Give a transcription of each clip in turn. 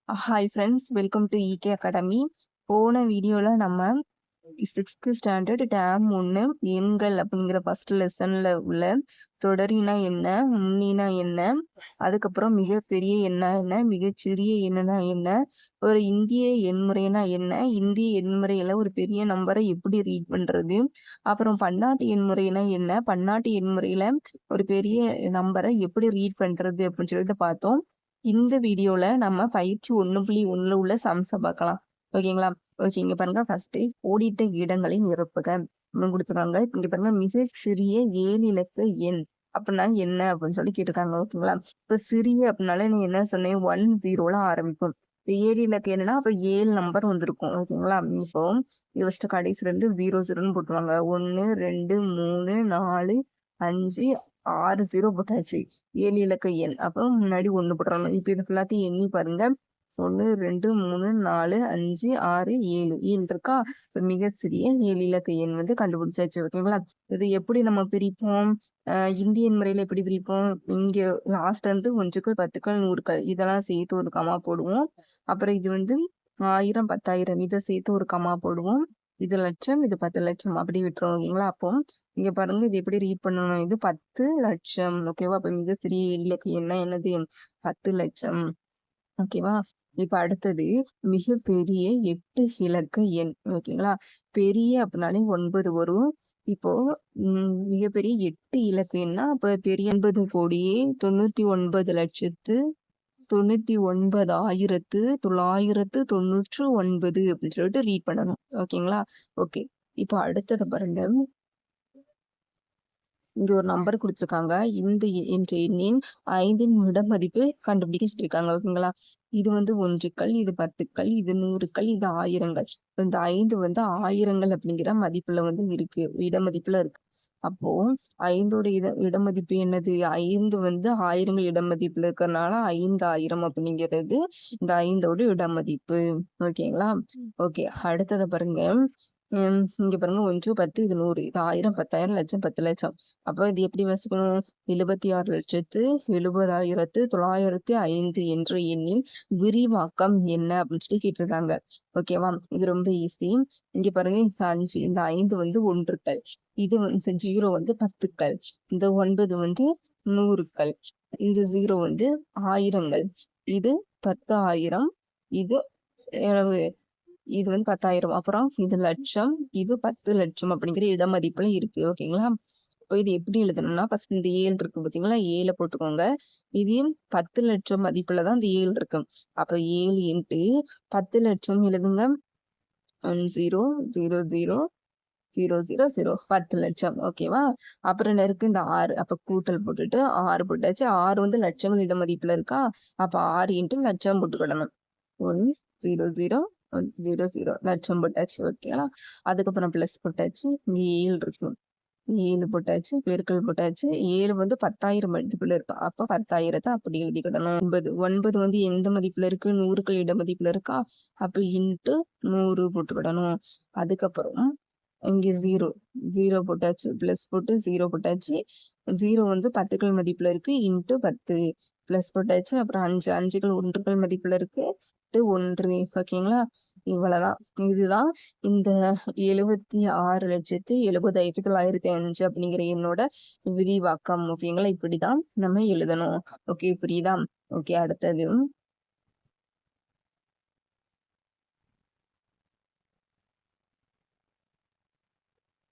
Hi friends, welcome to E K academy. போன வீடியோவில் நம்ம 6th ஸ்டாண்டர்ட் டேம் 1 எண்கள் அப்படிங்கிற ஃபர்ஸ்ட் லெசனில் உள்ள தொடரினா என்ன, முன்னினா என்ன, அதுக்கப்புறம் மிகப்பெரிய எண்ணா என்ன, மிகச்சிறிய எண்ணா என்ன, ஒரு இந்திய எண்முறைனா என்ன, இந்திய எண்முறையில் ஒரு பெரிய நம்பரை எப்படி ரீட் பண்ணுறது, அப்புறம் பன்னாட்டு எண்முறைனா என்ன, பன்னாட்டு எண்முறையில் ஒரு பெரிய நம்பரை எப்படி ரீட் பண்ணுறது அப்படின்னு சொல்லிட்டு பார்த்தோம். இந்த வீடியோல நம்ம பயிற்சி 1.1 உள்ள சம்ஸை பார்க்கலாம். ஓகேங்களா? ஓகே, இங்க பாருங்க. ஃபர்ஸ்ட் கோடிட்ட இடங்களை நிரப்புக கொடுத்துருக்காங்க. இங்க பாருங்க, மிகச்சிறிய 7 இலக்க எண் அப்படின்னா என்ன அப்படின்னு சொல்லி கேட்டிருக்காங்க. ஓகேங்களா? இப்ப சிறிய அப்படின்னால நீ என்ன சொன்னேன், 10ல ஆரம்பிக்கும். இப்ப 7 இலக்க என்னன்னா அப்ப 7 நம்பர் வந்திருக்கும். ஓகேங்களா? இப்போ இது ஃபர்ஸ்ட் கடைசில இருந்து 00ன்னு போட்டுருவாங்க. 1 2 3 4 5 6 0 போட்டாச்சு. 7 இலக்க எண். அப்ப முன்னாடி 1 போட்டுறணும். இப்ப இது எல்லாத்தையும் எண்ணி பாருங்க. 1 2 3 4 5 6 7 இருக்கா? இப்ப மிக சிறிய 7 இலக்க எண் வந்து கண்டுபிடிச்சாச்சு. ஓகேங்களா? இது எப்படி நம்ம பிரிப்போம்? இந்தியன் முறையில எப்படி பிரிப்போம்? இங்க லாஸ்ட் வந்து 1க்கள் 10க்கள் 100க்கள் இதெல்லாம் சேர்த்து ஒரு கமா போடுவோம். அப்புறம் இது வந்து 1000 10,000 இதை சேர்த்து ஒரு கமா போடுவோம். இது லட்சம், இது 10 லட்சம் அப்படி விட்டுரும். ஓகேங்களா? அப்போ இங்க பாருங்க, இது எப்படி ரீட் பண்ணணும்? இது 10 லட்சம். ஓகேவா? அப்ப மிக சிறிய இலக்கு என்னது? 10 லட்சம். ஓகேவா? இப்ப அடுத்தது மிகப்பெரிய 8 இலக்க எண். ஓகேங்களா? பெரிய அப்படின்னாலே 9 வரும். இப்போ மிகப்பெரிய 8 இலக்க எண்ணா அப்ப பெரிய 80,99,999 அப்படின்னு சொல்லிட்டு ரீட் பண்ணணும். ஓகேங்களா? ஓகே. இப்போ அடுத்தது பாருங்க. இங்க ஒரு நம்பர் கொடுத்துருக்காங்க. இந்த என்ற எண்ணின் 5 இட மதிப்பு கண்டுபிடிக்க சொல்லியிருக்காங்க. ஓகேங்களா? இது வந்து 1க்கள், இது 10க்கள், இது 100க்கள், இது 1000ங்கள். இந்த 5 வந்து 1000ங்கள் அப்படிங்கிற மதிப்புல வந்து இருக்கு, இட மதிப்புல இருக்கு. அப்போ 5ஓட இட மதிப்பு என்னது? 5 வந்து 1000ங்கள் இட மதிப்புல இருக்கிறதுனால 5000 அப்படிங்கிறது இந்த 5ஓட இட மதிப்பு. ஓகேங்களா? ஓகே, அடுத்ததை பாருங்க. இங்க பாருங்க, 1 10 இது 100, இது 1000 10,000 லட்சம் 10 லட்சம். அப்ப இது எப்படி வாசிக்கணும்? 76,70,905 என்ற எண்ணின் விரிவாக்கம் என்ன அப்படின்னு சொல்லி கேட்டிருக்காங்க. ஓகேவா? இது ரொம்ப ஈஸி. இங்க பாருங்க, இந்த 5 இந்த 5 வந்து 1க்கள், இது வந்து 0 வந்து 10க்கள், இந்த 9 வந்து 100க்கள், இந்த 0 வந்து 1000ங்கள், இது 10,000, இது இது வந்து 10,000. அப்புறம் இது லட்சம், இது 10 லட்சம் அப்படிங்கிற இட மதிப்புல இருக்கு. ஓகேங்களா? இப்போ இது எப்படி எழுதணும்னா, ஃபர்ஸ்ட் இந்த 7 இருக்கு பார்த்தீங்களா? 7 போட்டுக்கோங்க. இது 10 லட்சம் மதிப்புல தான் இந்த 7 இருக்கு. அப்ப 7 இன்ட்டு 10 லட்சம் எழுதுங்க. 10,00,00,00 10 லட்சம். ஓகேவா? அப்புறம் என்ன இருக்கு? இந்த 6. அப்ப கூட்டல் போட்டுட்டு 6 போட்டாச்சு. 6 வந்து லட்சங்கள் இட மதிப்புல இருக்கா? அப்ப 6 இன்ட்டு லட்சம் போட்டுக்கிடணும். 1,00,00,00 லட்சம் போட்டாச்சு. ஓகேங்களா? அதுக்கப்புறம் பிளஸ் போட்டாச்சு. இங்க 7 இருக்கும். 7 போட்டாச்சு. பெருக்கல் போட்டாச்சு. 7 வந்து 10,000 மதிப்புல இருக்கு. அப்ப 10,000த்தை அப்படி எழுதிக்கிடணும். 9 வந்து எந்த மதிப்புல இருக்கு? 100க்கள் இட மதிப்புல இருக்கா? அப்ப இன்ட்டு 100 போட்டுக்கிடணும். அதுக்கப்புறம் இங்க 0 போட்டாச்சு. பிளஸ் போட்டு 0 போட்டாச்சு. 0 வந்து 10க்கள் மதிப்புல இருக்கு. இன்ட்டு 10 பிளஸ் போட்டாச்சு. அப்புறம் 5 5க்கள் 1க்கள் மதிப்புல இருக்கு. 1. ஓகேங்களா? இவ்வளவுதான். இதுதான் இந்த 76,70,905 அப்படிங்கிற எண்ணோட விரிவாக்கம். ஓகேங்களா? இப்படிதான் நம்ம எழுதணும். ஓகே, புரியுதா? ஓகே, அடுத்தது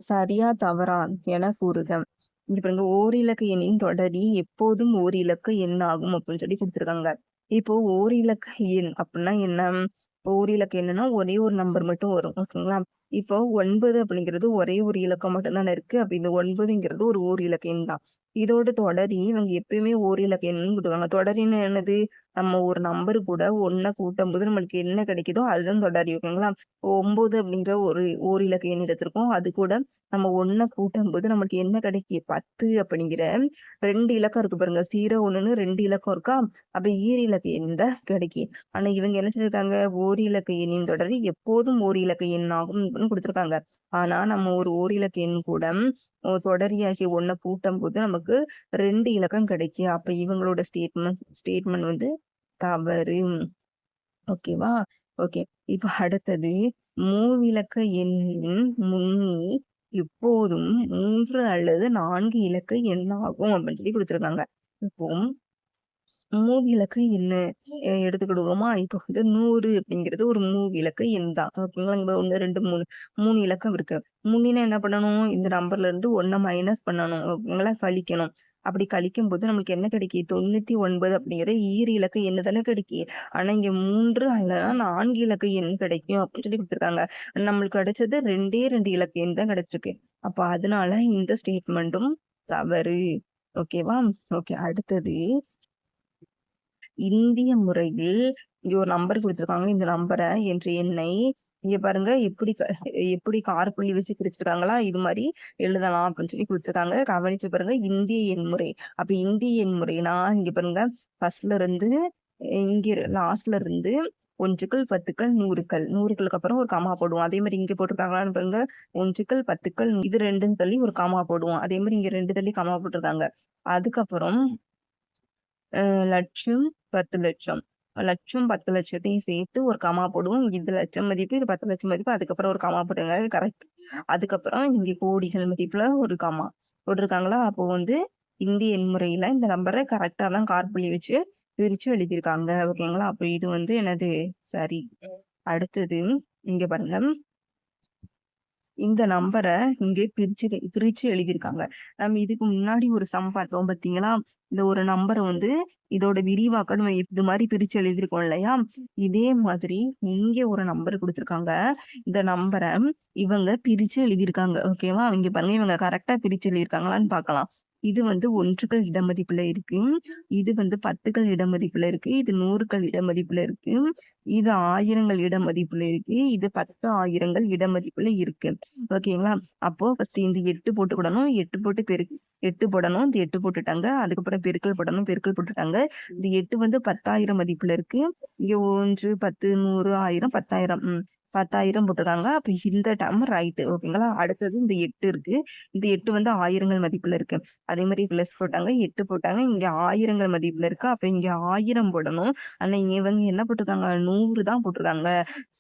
சரியா தவறா என கூறுக. இங்க பாருங்க, ஓரிலக்க எண்ணின் தொடரி எப்போதும் ஓரிலக்க எண் ஆகும் அப்படின்னு சொல்லி கொடுத்துருக்காங்க. இப்போ ஓரிலக்க எண் அப்படின்னா என்ன? ஓரிலக்க எண்ணுன்னா ஒரே ஒரு நம்பர் மட்டும் வரும். ஓகேங்களா? இப்போ 9 அப்படிங்கிறது ஒரே ஒரு இலக்கம் மட்டும் தானே இருக்கு. அப்ப இந்த 9ங்கிறது ஒரு ஓர் இலக்க எண் தான். இதோட தொடரி இவங்க எப்பயுமே ஓரிலக்க எண்ணுன்னு கொடுத்துருவாங்க. தொடரின்னு என்னது? நம்ம ஒரு நம்பரு கூட 1 கூட்டும் போது நம்மளுக்கு என்ன கிடைக்குதோ அதுதான் தொடரி. ஓகேங்களா? 9 அப்படிங்கிற ஒரு ஓரிலக்க எண் எடுத்திருக்கோம். அது கூட நம்ம 1 கூட்டும்போது நமக்கு என்ன கிடைக்கும்? 10 அப்படிங்கிற 2 இலக்கம் இருக்கு பாருங்க. 0 1ன்னு 2 இலக்கம் இருக்கா? அப்ப ஈர் இலக்க எண் தான் கிடைக்கும். ஆனா இவங்க என்ன சொல்லியிருக்காங்க? ஓர் இலக்க எண்ணின் தொடர் எப்போதும் ஓர் இலக்க எண் ஆகும் கொடுத்திருக்காங்க. ஆனா நம்ம ஒரு ஓர் இலக்க எண் கூட தொடரியாகிய 1 கூட்டும் போது நமக்கு 2 இலக்கம் கிடைக்கும். அப்ப இவங்களோட ஸ்டேட்மெண்ட் வந்து தவறு. ஓகேவா? ஓகே. இப்ப அடுத்தது மூவிலக்க எண்ணின் முன்னே எப்போதும் 3 அல்லது 4 இலக்க எண்ணாகும் அப்படின்னு சொல்லி குடுத்துருக்காங்க. இப்போ மூவிலக்க எண்ணு எடுத்துக்கிடுவோமா? இப்போ வந்து 100 அப்படிங்கிறது ஒரு மூவிலக்க எண் தான். ஓகேங்களா? இங்க 1, 2, 3 3 இலக்கம் இருக்கு. முன்னினா என்ன பண்ணணும்? இந்த நம்பர்ல இருந்து 1 மைனஸ் பண்ணணும். ஓகேங்களா? கழிக்கணும். அப்படி கழிக்கும்போது நம்மளுக்கு என்ன கிடைக்கும்? 99 அப்படிங்கிற ஈரு இலக்க எண்ணு தானே கிடைக்கும். ஆனா இங்க 3 அல்லது 4 இலக்க எண் கிடைக்கும் அப்படின்னு சொல்லி குடுத்துருக்காங்க. நம்மளுக்கு கிடைச்சது 2டே 2 இலக்க எண் தான் கிடைச்சிருக்கு. அப்ப அதனால இந்த ஸ்டேட்மெண்ட்டும் தவறு. ஓகேவா? ஓகே. அடுத்தது இந்திய முறையில் இங்க ஒரு நம்பர் குடுத்துருக்காங்க. இந்த நம்பர என்ற எண்ணை இங்க பாருங்க எப்படி காற்புள்ளி வச்சு பிரிச்சிருக்காங்களா? இது மாரி எழுதலாம் அப்படின்னு சொல்லி குடுத்துருக்காங்க. கவனிச்சு பாருங்க. இந்திய எண்முறை. அப்ப இந்திய எண்முறைனா இங்க பாருங்க ஃபர்ஸ்ட்ல இருந்து இங்க லாஸ்ட்ல இருந்து ஒன்றுக்கள், பத்துக்கள், நூறுக்கள். நூறுக்களுக்கு அப்புறம் ஒரு கமா போடுவோம். அதே மாரி இங்க போட்டிருக்காங்களான்னு பாருங்க. ஒன்றுக்கள், பத்துக்கள் இது 2ன்னு தள்ளி ஒரு கமா போடுவோம். அதே மாரி இங்க 2 தள்ளி கமா போட்டிருக்காங்க. அதுக்கப்புறம் லட்சம், 10,00,000. லட்சம், 10,00,000த்தையும் சேர்த்து ஒரு கமா போடுவோம். இது லட்சம் மதிப்பு, இது 10,00,000 மதிப்பு. அதுக்கப்புறம் ஒரு கமா போட்டுருங்க. கரெக்ட். அதுக்கப்புறம் இங்க கோடிகள் மதிப்புல ஒரு கமா போட்டிருக்காங்களா? அப்போ வந்து இந்திய எண்முறையில இந்த நம்பர கரெக்ட்டா தான் காற்புள்ளி வச்சு பிரிச்சு எழுதியிருக்காங்க. ஓகேங்களா? அப்ப இது வந்து என்னது? சரி. அடுத்தது இங்க பாருங்க. இந்த நம்பர இங்கே பிரிச்சு எழுதியிருக்காங்க. நம்ம இதுக்கு முன்னாடி ஒரு சம் பார்த்தோம் பார்த்தீங்களா? இந்த ஒரு நம்பர வந்து இதோட விரிவாக்கம் நம்ம இது மாரி பிரிச்சு எழுதியிருக்கோம் இல்லையா? இதே மாதிரி இங்க ஒரு நம்பர் குடுத்துருக்காங்க. இந்த நம்பர இவங்க பிரிச்சு எழுதியிருக்காங்க. ஓகேவா? இங்க பாருங்க இவங்க கரெக்ட்டா பிரிச்சு எழுதியிருக்காங்களான்னு பார்க்கலாம். இது வந்து ஒன்றுகள் இடமதிப்புல இருக்கு. இது வந்து 10கள் இடமதிப்புல இருக்கு. இது 100கள் இடமதிப்புல இருக்கு. இது 1000கள் இடமதிப்புல இருக்கு. இது 10 1000கள் இடமதிப்புல இருக்கு. ஓகேங்களா? அப்போ ஃபர்ஸ்ட் இந்த 8 போட்டுக்கிடணும். 8 போட்டு 8 போடணும். இந்த 8 போட்டுட்டாங்க. அதுக்கப்புறம் பெருக்கல் போடணும். பெருக்கல் போட்டுட்டாங்க. இந்த 8 வந்து 10,000 மதிப்புல இருக்கு. இங்க 1, 10, 100, 1000, 10,000. 10,000 போட்டுருக்காங்க. அப்ப இந்த டேர்ம் ரைட். ஓகேங்களா? அடுத்தது இந்த 8 இருக்கு. இந்த 8 வந்து 1000ங்கள் மதிப்புல இருக்கு. அதே மாரி பிளஸ் போட்டாங்க. 8 போட்டாங்க. இங்க 1000ங்கள் மதிப்புல இருக்கு. அப்ப இங்க 1000 போடணும். ஆனா இவங்க என்ன போட்டுருக்காங்க? 100 தான் போட்டுருக்காங்க.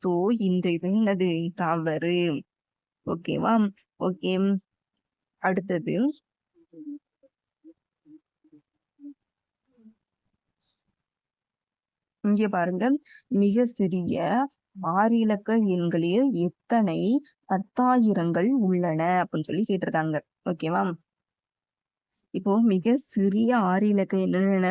சோ இந்த இது என்னது? தவறு. ஓகேவா? ஓகே. அடுத்தது இங்க பாருங்க. மிக சிறிய 6 இலக்க எண்களில் எத்தனை 10,000ங்கள் உள்ளன? அப்படின்னு சொல்லி கேட்டிருக்காங்க. ஓகேவா? இப்போ மிக சிறிய 6 இலக்க என்னென்ன?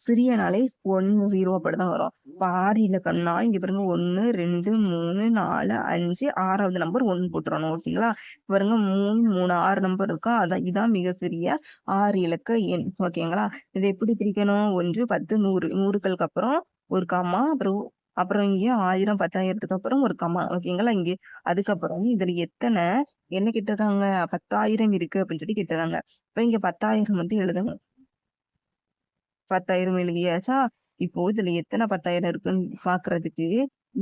சிறியனாலே 1, 0 அப்படிதான் வரும். இப்ப 6 இலக்கம்னா இங்க பாருங்க 1, 2, 3, 4, 5 6வது நம்பர் 1 போட்டுறணும். ஓகேங்களா? பாருங்க 3, 3 6 நம்பர் இருக்கா? இதான் மிக சிறிய 6 இலக்க எண். ஓகேங்களா? இத எப்படி பிரிக்கணும்? 1, 10, 100. 100களுக்கு அப்புறம் ஒரு கமா, அப்புறம் அப்புறம் இங்க 1000, 10,000த்துக்கு அப்புறம் ஒரு கமா. ஓகேங்களா? இங்க அதுக்கப்புறம் இதுல எத்தன என்ன கேட்டிருக்காங்க? 10,000 இருக்கு அப்படின்னு சொல்லி கேட்டிருக்காங்க. இப்ப இங்க 10,000 வந்து எழுதணும். 10,000 எழுதியாச்சா? இப்போ இதுல எத்தன 10,000 இருக்குன்னு பாக்குறதுக்கு,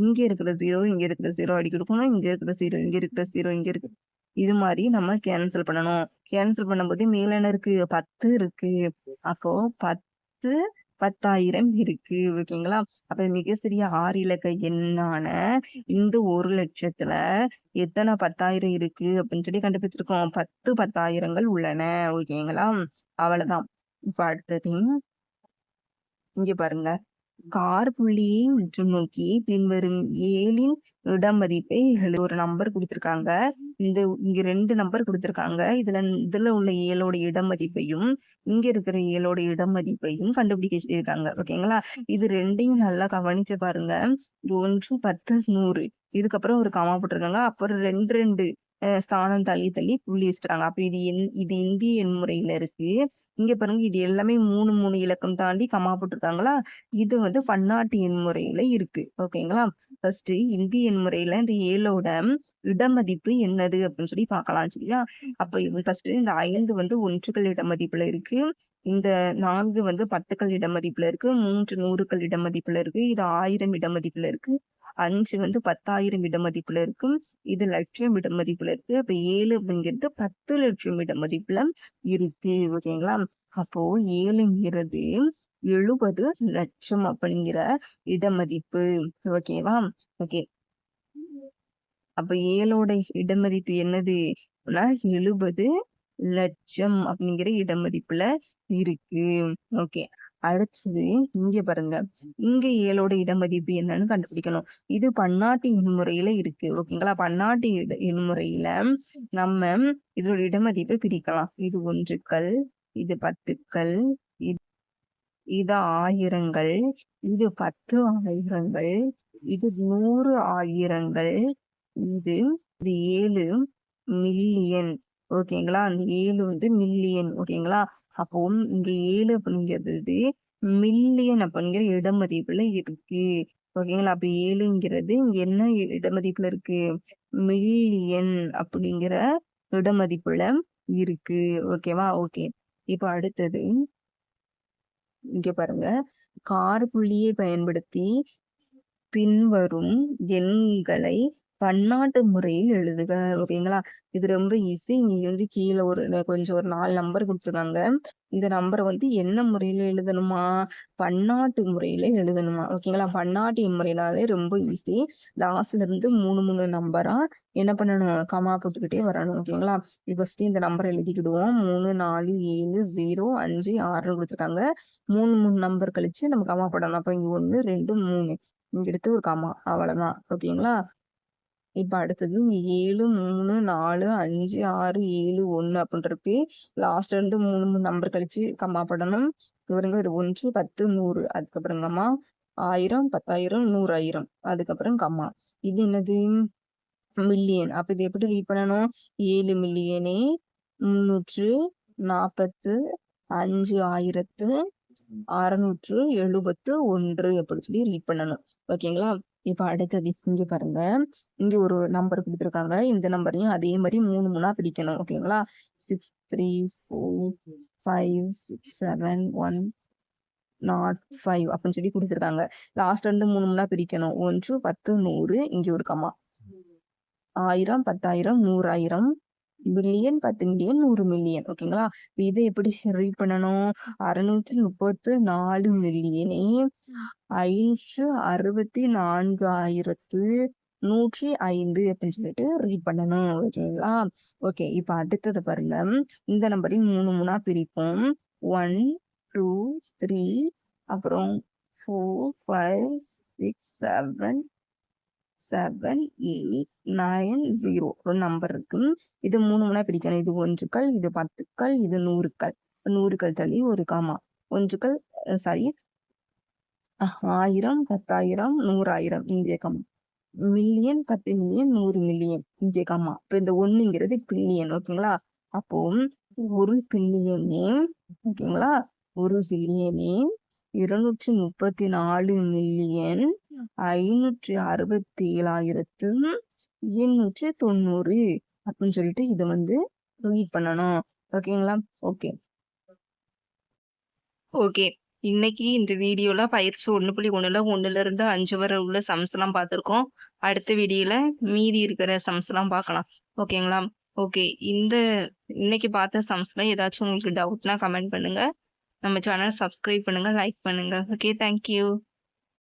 இங்க இருக்கிற 0, இங்க இருக்கிற 0 அடிக்க கொடுக்கணும். இங்க இருக்கிற 0, இங்க இருக்கிற 0, இங்க இருக்கு. இது மாரி நம்ம கேன்சல் பண்ணணும். கேன்சல் பண்ணும்போது மேல என்ன இருக்கு? 10 இருக்கு. அப்போ 10, 10,000 இருக்கு. ஓகேங்களா? அப்ப மிக சிறிய 6 இலக்க எண்ணான இந்த 1,00,000த்துல எத்தன 10,000 இருக்கு அப்படின்னு சொல்லி கண்டுபிடிச்சிருக்கோம். 10, 10,000ங்கள் உள்ளன. ஓகேங்களா? அவ்வளவுதான். இப்ப அடுத்தது இங்க பாருங்க. காற்புள்ளியை உற்று நோக்கி பின்வரும் 7ன் இடமதிப்பை ஒரு நம்பர் குடுத்திருக்காங்க. இங்க 2 நம்பர் குடுத்திருக்காங்க. இதுல உள்ள 7ஓட இடமதிப்பையும், இங்க இருக்கிற 7ஓட இடமதிப்பையும் கண்டுபிடிக்க சொல்லியிருக்காங்க. ஓகேங்களா? இது 2யும் நல்லா கவனிச்சு பாருங்க. 1, 10, 100. இதுக்கப்புறம் ஒரு கமா போட்டிருக்காங்க. அப்புறம் 2, 2 ஸ்தானம் தள்ளி தள்ளி புள்ளி வச்சுட்டாங்க. அப்ப இது இந்திய எண்முறையில இருக்கு. இங்க பாருங்க இது எல்லாமே 3, 3 இலக்கம் தாண்டி கமா போட்டிருக்காங்களா? இது வந்து பன்னாட்டு எண்முறையில இருக்கு. ஓகேங்களா? ஃபர்ஸ்ட் இந்திய எண்முறையில இந்த 7ஓட இடமதிப்பு என்னது அப்படின்னு சொல்லி பார்க்கலாம். சரியா? அப்ப ஃபர்ஸ்ட் இந்த 5 வந்து ஒன்றுகள் இடமதிப்புல இருக்கு. இந்த 4 வந்து 10கள் இடமதிப்புல இருக்கு. 3 100கள் இடமதிப்புல இருக்கு. இது 1000 இடமதிப்புல இருக்கு. 5 வந்து 10,000 இடமதிப்புல இருக்கு. இது லட்சம் இடமதிப்புல இருக்கு. அப்ப 7 அப்படிங்கிறது 10,00,000 இடமதிப்புல இருக்கு. ஓகேங்களா? அப்போ 7ங்கிறது 70 லட்சம் அப்படிங்கிற இடமதிப்பு. ஓகேவா? ஓகே. அப்ப 7ஓட இடமதிப்பு என்னது? 70 லட்சம் அப்படிங்கிற இடமதிப்புல இருக்கு. ஓகே. அடுத்தது இங்க பாருங்க. இங்க 7ஓட இடமதிப்பு என்னன்னு கண்டுபிடிக்கணும். இது பன்னாட்டு எண்முறையில இருக்கு. ஓகேங்களா? பன்னாட்டு எண்முறையில நம்ம இதோட இடமதிப்பை பிரிக்கலாம். இது 1கள், இது 10கள், இது 1000கள், இது 10 ஆயிரங்கள், இது 100 ஆயிரங்கள், இது 7 மில்லியன். ஓகேங்களா? அந்த 7 வந்து மில்லியன். ஓகேங்களா? அப்போ இங்க 7 அப்படிங்கிறது மில்லியன் அப்படிங்கிற இடமதிப்புல இருக்கு. ஓகேங்களா? அப்ப 7ங்கிறது இங்க என்ன இடமதிப்புல இருக்கு? மில்லியன் அப்படிங்கிற இடமதிப்புல இருக்கு. ஓகேவா? ஓகே. இப்ப அடுத்தது இங்க பாருங்க. காற்புள்ளியை பயன்படுத்தி பின்வரும் எண்களை பன்னாட்டு முறையில் எழுதுக. ஓகேங்களா? இது ரொம்ப ஈஸி. இங்க வந்து கீழ கொஞ்சம் ஒரு 4 நம்பர் குடுத்துருக்காங்க. இந்த நம்பர வந்து என்ன முறையில எழுதணுமா? பன்னாட்டு முறையில எழுதணுமா? ஓகேங்களா? பன்னாட்டு எண் முறையினாலே ரொம்ப ஈஸி. லாஸ்ட்ல இருந்து 3 நம்பரா என்ன பண்ணணும்? கமா போட்டுக்கிட்டே வரணும். ஓகேங்களா? ஃபர்ஸ்ட் இந்த நம்பர் எழுதிக்கிடுவோம். 3, 4, 7, 0, 5, 6 குடுத்துருக்காங்க. 3 நம்பர் கழிச்சு நம்ம கமா போடணும். அப்ப இங்க 1, 2, 3 இங்க எடுத்து ஒரு கமா. அவ்வளவுதான். ஓகேங்களா? இப்ப அடுத்தது இங்க 7, 3, 4, 5, 6, 7, 1 அப்படின்னு இருக்கு. லாஸ்ட்ல இருந்து 3 நம்பர் கழிச்சு கம்மா போடணும். பாருங்க இது 1, 10, 100 அதுக்கப்புறம் கம்மா 1000, 10,000, 100,000 அதுக்கப்புறம் கம்மா. இது என்னது? மில்லியன். அப்ப இது எப்படி ரீட் பண்ணணும்? 7 மில்லியனே 345,671 அப்படி சொல்லி ரீட் பண்ணணும். ஓகேங்களா? இப்ப அடுத்தது இங்க பாருங்க. இங்க ஒரு நம்பர் குடுத்துருக்காங்க. இந்த நம்பரையும் அதே மாரி 3 பிரிக்கணும். ஓகேங்களா? 6, 3, 4, 5, 6, 7, 1, 05 அப்படின்னு சொல்லி குடுத்துருக்காங்க. லாஸ்ட்ல இருந்து 3 பிரிக்கணும். 1, 10, 100 இங்க ஒரு கமா. 1000, 10,000, 100,000 billion, 10 million, 100 million. ஓகேங்களா? இதை எப்படி ரீட் பண்ணணும்? 634 மில்லியனே 564,105 அப்படின்னு சொல்லிட்டு ரீட் பண்ணணும். ஓகேங்களா? ஓகே. இப்ப அடுத்தது பாருங்க. இந்த நம்பரையும் 3 பிரிப்போம். 1, 2, 3 அப்புறம் 4, 5, 6, 7, 8, 9, 0 ஒரு நம்பர் இருக்கு. இது 3 பிரிக்கணும். இது 1கள், இது 10கள், இது 100கள். 100கள் தள்ளி ஒரு காமா. 1கள் சாரி 1000, 10,000, 100,000 இங்கே காமா. மில்லியன், 10 மில்லியன், 100 மில்லியன் இங்கே காமா. இப்ப இந்த 1ங்கிறது பில்லியன். ஓகேங்களா? அப்போ 1 பில்லியனே ஓகேங்களா? 1 பில்லியனே 234 மில்லியன் 567,890 அப்படின்னு சொல்லிட்டு இதை வந்து ரீட் பண்ணணும். ஓகேங்களா? ஓகே. ஓகே. இன்னைக்கு இந்த வீடியோல பயிற்சி 1.1ல 1ல இருந்து 5 வரை உள்ள சம்ஸ் எல்லாம் பார்த்திருக்கோம். அடுத்த வீடியோல மீதி இருக்கிற சம்ஸ் எல்லாம் பார்க்கலாம். ஓகேங்களா? ஓகே. இன்னைக்கு பார்த்த சம்ஸ்ல ஏதாச்சும் உங்களுக்கு டவுட்னா கமெண்ட் பண்ணுங்க. நம்ம சேனல் சப்ஸ்கிரைப் பண்ணுங்க, லைக் பண்ணுங்க. ஓகே. தேங்க்யூ.